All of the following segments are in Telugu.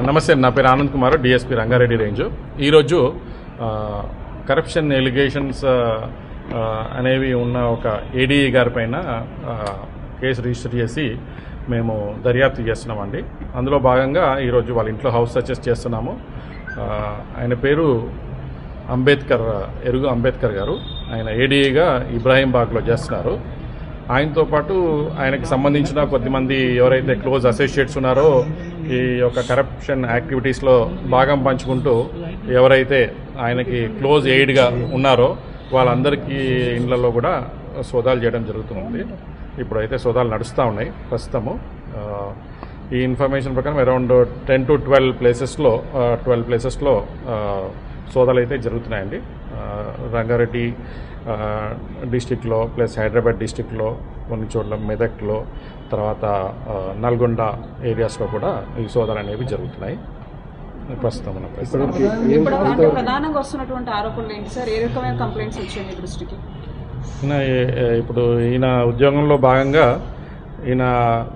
నమస్తే, నా పేరు ఆనంద్ కుమార్, డిఎస్పీ రంగారెడ్డి రేంజ్. ఈరోజు కరప్షన్ ఎలిగేషన్స్ అనేవి ఉన్న ఒక ఏడీఈ గారి పైన కేసు రిజిస్టర్ చేసి మేము దర్యాప్తు చేస్తున్నామండి. అందులో భాగంగా ఈరోజు వాళ్ళ ఇంట్లో హౌస్ సర్చెస్ చేస్తున్నాము. ఆయన పేరు ఎరుగు అంబేద్కర్ గారు. ఆయన ఏడీఈగా ఇబ్రాహీంబాగ్లో చేస్తున్నారు. ఆయనతో పాటు ఆయనకి సంబంధించిన కొద్దిమంది ఎవరైతే క్లోజ్ అసోసియేట్స్ ఉన్నారో ఈ యొక్క కరప్షన్ యాక్టివిటీస్లో భాగం పంచుకుంటూ ఎవరైతే ఆయనకి క్లోజ్ ఎయిడ్గా ఉన్నారో వాళ్ళందరికీ ఇండ్లలో కూడా సోదాలు చేయడం జరుగుతుంది. ఇప్పుడైతే సోదాలు నడుస్తూ ఉన్నాయి ప్రస్తుతము. ఈ ఇన్ఫర్మేషన్ ప్రకారం అరౌండ్ 10 to 12 ప్లేసెస్లో సోదాలు అయితే జరుగుతున్నాయండి. రంగారెడ్డి డిస్టిక్లో ప్లస్ హైదరాబాద్ డిస్టిక్లో కొన్ని చోట్ల, మెదక్లో, తర్వాత నల్గొండ ఏరియాస్లో కూడా ఈ సోదాలు అనేవి జరుగుతున్నాయి ప్రస్తుతం. ప్రధానంగా వస్తున్నటువంటి ఆరోపణలు ఏంటి సార్? ఏ రకమైన కంప్లైంట్స్ వచ్చాయి మీ దృష్టికి? ఇప్పుడు ఈయన ఉద్యోగంలో భాగంగా ఈయన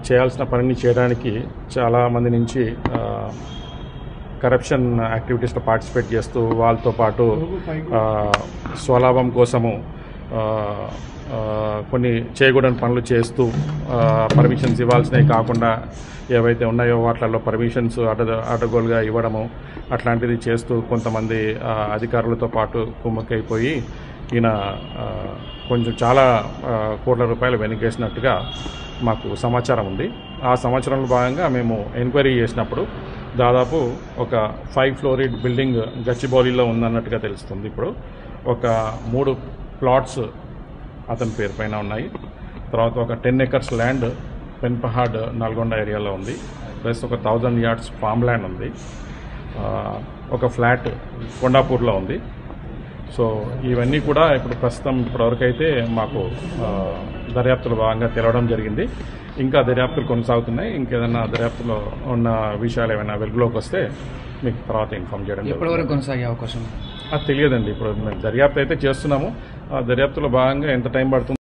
చేయాల్సిన పనిని చేయడానికి చాలామంది నుంచి కరప్షన్ యాక్టివిటీస్లో పార్టిసిపేట్ చేస్తూ వాళ్ళతో పాటు స్వలాభం కోసము కొన్ని చేయకూడని పనులు చేస్తూ పర్మిషన్స్ ఇవ్వాల్సినవి కాకుండా ఏవైతే ఉన్నాయో వాటిల్లో పర్మిషన్స్ అడ్డగోలుగా ఇవ్వడము అట్లాంటిది చేస్తూ కొంతమంది అధికారులతో పాటు కుమ్మక్కైపోయి ఈయన కొంచెం చాలా కోట్ల రూపాయలు వెనకేసినట్టుగా మాకు సమాచారం ఉంది. ఆ సమాచారంలో భాగంగా మేము ఎంక్వైరీ చేసినప్పుడు దాదాపు ఒక 5 ఫ్లోరీడ్ బిల్డింగ్ గచ్చిబౌలిలో ఉందన్నట్టుగా తెలుస్తుంది. ఇప్పుడు ఒక 3 ప్లాట్స్ అతని పేరు పైన ఉన్నాయి. తర్వాత ఒక 10 acres ల్యాండ్ పెన్పహాడ్ నల్గొండ ఏరియాలో ఉంది. ప్లస్ ఒక 1000 yards ఫామ్ ల్యాండ్ ఉంది. ఒక ఫ్లాట్ కొండాపూర్లో ఉంది. సో ఇవన్నీ కూడా ఇప్పటివరకు అయితే మాకు దర్యాప్తులో భాగంగా తెలవడం జరిగింది. ఇంకా దర్యాప్తులు కొనసాగుతున్నాయి. ఇంకేదైనా దర్యాప్తులో ఉన్న విషయాలు ఏమైనా వెలుగులోకి వస్తే మీకు తర్వాత ఇన్ఫార్మ్ చేయడం. ఎప్పటివరకు కొనసాగే అవకాశం అది తెలియదండి. ఇప్పుడు మేము దర్యాప్తు అయితే చేస్తున్నాము. ఆ దర్యాప్తులో భాగంగా ఎంత టైం పడుతుంది